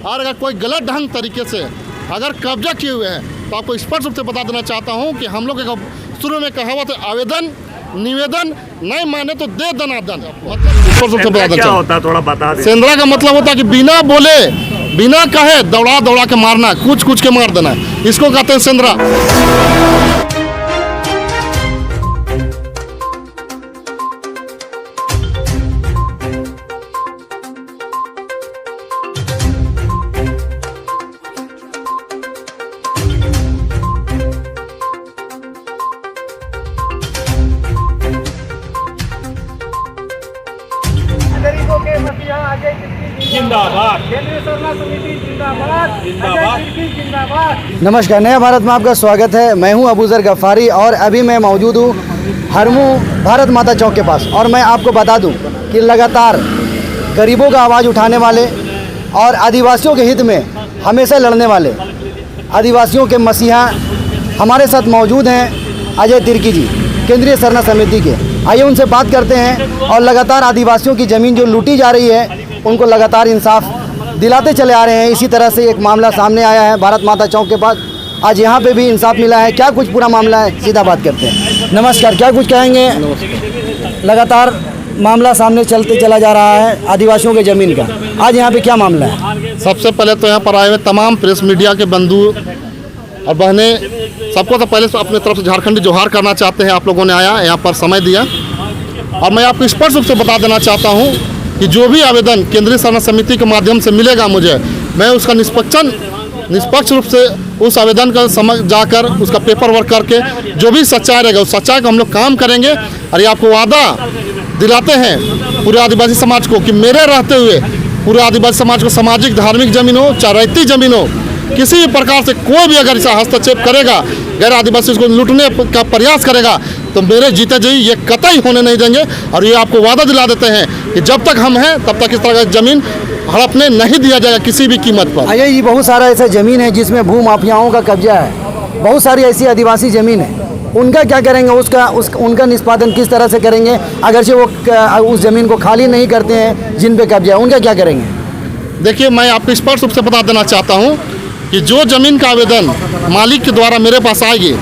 और अगर कोई गलत ढंग तरीके से अगर कब्जा किए हुए हैं तो आपको स्पष्ट रूप से बता देना चाहता हूं कि हम लोग शुरू में कहावत है, आवेदन निवेदन नहीं माने तो दे दनादन। मतलब क्या होता है थोड़ा बता दें। सेंद्रा का मतलब होता है कि बिना बोले बिना कहे दौड़ा दौड़ा के मारना, कुछ के मार देना, इसको कहते हैं सेंद्रा। गरीबों के मसीहा अजय तिर्की जिंदाबाद। केंद्रीय सरना समिति जिंदाबाद। जिंदाबाद। अजय तिर्की जिंदाबाद। नमस्कार, नया भारत में आपका स्वागत है। मैं हूं अबूजर गफ्फारी और अभी मैं मौजूद हूं हरमू भारत माता चौक के पास। और मैं आपको बता दूं कि लगातार गरीबों का आवाज़ उठाने वाले और आदिवासियों के हित में हमेशा लड़ने वाले आदिवासियों के मसीहा हमारे साथ मौजूद हैं अजय तिर्की जी, केंद्रीय सरना समिति के। आइए उनसे बात करते हैं और लगातार आदिवासियों की ज़मीन जो लूटी जा रही है उनको लगातार इंसाफ दिलाते चले आ रहे हैं। इसी तरह से एक मामला सामने आया है भारत माता चौक के पास। आज यहाँ पे भी इंसाफ मिला है। क्या कुछ पूरा मामला है, सीधा बात करते हैं। नमस्कार, क्या कुछ कहेंगे? लगातार मामला सामने चलते चला जा रहा है आदिवासियों के ज़मीन का। आज यहाँ पे क्या मामला है? सबसे पहले तो यहाँ पर आए हुए तमाम प्रेस मीडिया के बंधु और बहनें, सबको तो पहले अपने तरफ से झारखंडी जोहार करना चाहते हैं। आप लोगों ने आया यहाँ पर समय दिया और मैं आपको स्पष्ट रूप से बता देना चाहता हूँ कि जो भी आवेदन केंद्रीय सरना समिति के माध्यम से मिलेगा मुझे, मैं उसका निष्पक्ष रूप से उस आवेदन का समझ जाकर उसका पेपर वर्क करके जो भी सच्चाई रहेगा उस सच्चाई को हम लोग काम करेंगे। और ये आपको वादा दिलाते हैं पूरे आदिवासी समाज को कि मेरे रहते हुए पूरे आदिवासी समाज को सामाजिक धार्मिक जमीन हो चाहे रैयती जमीन हो, किसी भी प्रकार से कोई भी अगर इसका हस्तक्षेप करेगा, गैर आदिवासी को लूटने का प्रयास करेगा, तो मेरे जीते जी ये कतई होने नहीं देंगे। और ये आपको वादा दिला देते हैं कि जब तक हम हैं तब तक इस तरह की ज़मीन हड़पने नहीं दिया जाएगा किसी भी कीमत पर। अजय जी, बहुत सारा ऐसा ज़मीन है जिसमें भू माफियाओं का कब्जा है। बहुत सारी ऐसी आदिवासी ज़मीन है, उनका क्या करेंगे? उनका निष्पादन किस तरह से करेंगे? अगरचे वो उस ज़मीन को खाली नहीं करते हैं जिन पे कब्जा है, उनका क्या करेंगे? देखिए, मैं आपको स्पष्ट रूप से बता देना चाहता हूँ कि जो ज़मीन का आवेदन मालिक के द्वारा मेरे पास आएगी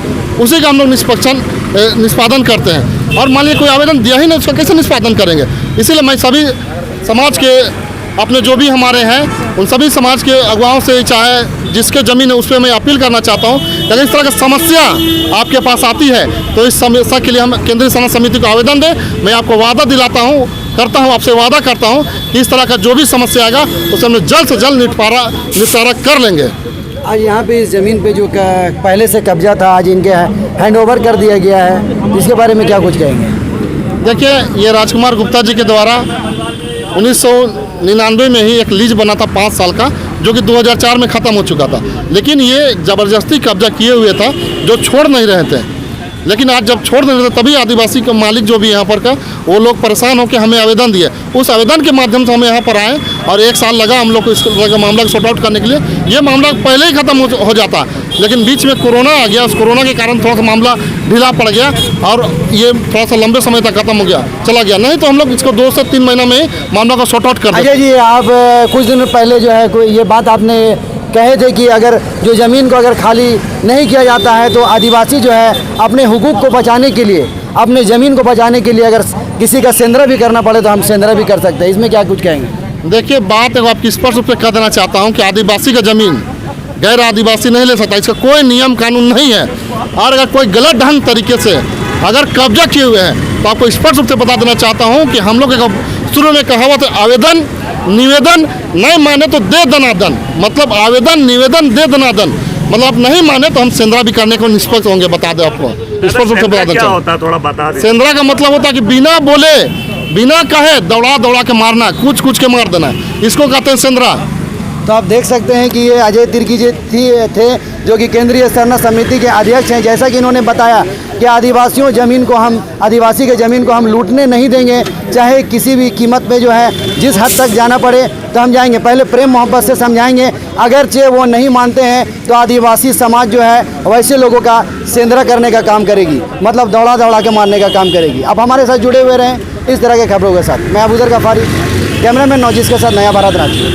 उसी का हम लोग निष्पादन करते हैं। और मान लीजिए कोई आवेदन दिया ही नहीं, उसका कैसे निष्पादन करेंगे? इसीलिए मैं सभी समाज के अपने जो भी हमारे हैं उन सभी समाज के अगुवाओं से, चाहे जिसके ज़मीन है उस पर मैं अपील करना चाहता हूँ कि अगर इस तरह की समस्या आपके पास आती है तो इस समस्या के लिए हम केंद्रीय सरना समिति को आवेदन दें। मैं आपको वादा दिलाता हूँ, आपसे वादा करता हूँ कि इस तरह का जो भी समस्या आएगा उसे हम जल्द से जल्द निपटारा कर लेंगे। आज यहाँ पे इस ज़मीन पे जो पहले से कब्जा था आज इनके हैंड ओवर कर दिया गया है, इसके बारे में क्या कुछ कहेंगे? देखिए, ये राजकुमार गुप्ता जी के द्वारा 1999 में ही एक लीज बना था 5 साल का, जो कि 2004 में ख़त्म हो चुका था। लेकिन ये ज़बरदस्ती कब्जा किए हुए था जो छोड़ नहीं रहे थे। लेकिन आज जब छोड़ नहीं रहे थे तभी आदिवासी का मालिक जो भी यहाँ पर का वो लोग परेशान होकर हमें आवेदन दिए। उस आवेदन के माध्यम से हम यहाँ पर आए और 1 साल लगा हम लोग को इस मामला को सॉर्ट आउट करने के लिए। ये मामला पहले ही ख़त्म हो जाता, लेकिन बीच में कोरोना आ गया। उस कोरोना के कारण थोड़ा सा मामला ढीला पड़ गया और ये थोड़ा सा लंबे समय तक ख़त्म हो गया, चला गया। नहीं तो हम लोग इसको 2 से 3 महीना में मामला को सॉर्ट आउट कर देते। अजय जी, आप कुछ दिन पहले जो है कोई ये बात आपने कहे थे कि अगर जो ज़मीन को अगर खाली नहीं किया जाता है तो आदिवासी जो है अपने हुकूक को बचाने के लिए, अपने ज़मीन को बचाने के लिए अगर किसी का सेंद्रा भी करना पड़े तो हम सेंद्रा भी कर सकते हैं। इसमें क्या कुछ कहेंगे? देखिए, बात है आपकी स्पष्ट रूप से कह देना चाहता हूँ कि आदिवासी का ज़मीन गैर आदिवासी नहीं ले सकता, इसका कोई नियम कानून नहीं है। और अगर कोई गलत ढंग तरीके से अगर कब्जा किए हुए हैं तो आपको स्पष्ट रूप से बता देना चाहता हूँ कि हम लोग शुरू में कहावत है, आवेदन निवेदन नहीं माने तो दे दनादन। मतलब आवेदन निवेदन दे दनादन, मतलब नहीं माने तो हम सेंद्रा भी करने को निष्पक्ष होंगे। बता दें आपको स्पष्ट रूप से बता दें। क्या होता है थोड़ा बता दें। सेंद्रा का मतलब होता है कि बिना बोले बिना कहे दौड़ा दौड़ा के मारना, कुछ के मार देना, इसको कहते हैं सेंद्रा। तो आप देख सकते हैं कि ये अजय तिर्की जी थे जो कि केंद्रीय सरना समिति के अध्यक्ष हैं। जैसा कि इन्होंने बताया कि आदिवासी के ज़मीन को हम लूटने नहीं देंगे, चाहे किसी भी कीमत पे जो है जिस हद तक जाना पड़े तो हम जाएंगे। पहले प्रेम मोहब्बत से समझाएंगे, अगरचे वो नहीं मानते हैं तो आदिवासी समाज जो है वैसे लोगों का सेंद्रा करने का काम करेगी, मतलब दौड़ा दौड़ा के मारने का काम करेगी। अब हमारे साथ जुड़े हुए रहें इस तरह के खबरों के साथ। मैं अबूजर गफ्फारी, कैमरामैन नौजिस के साथ, नया भारत रांची।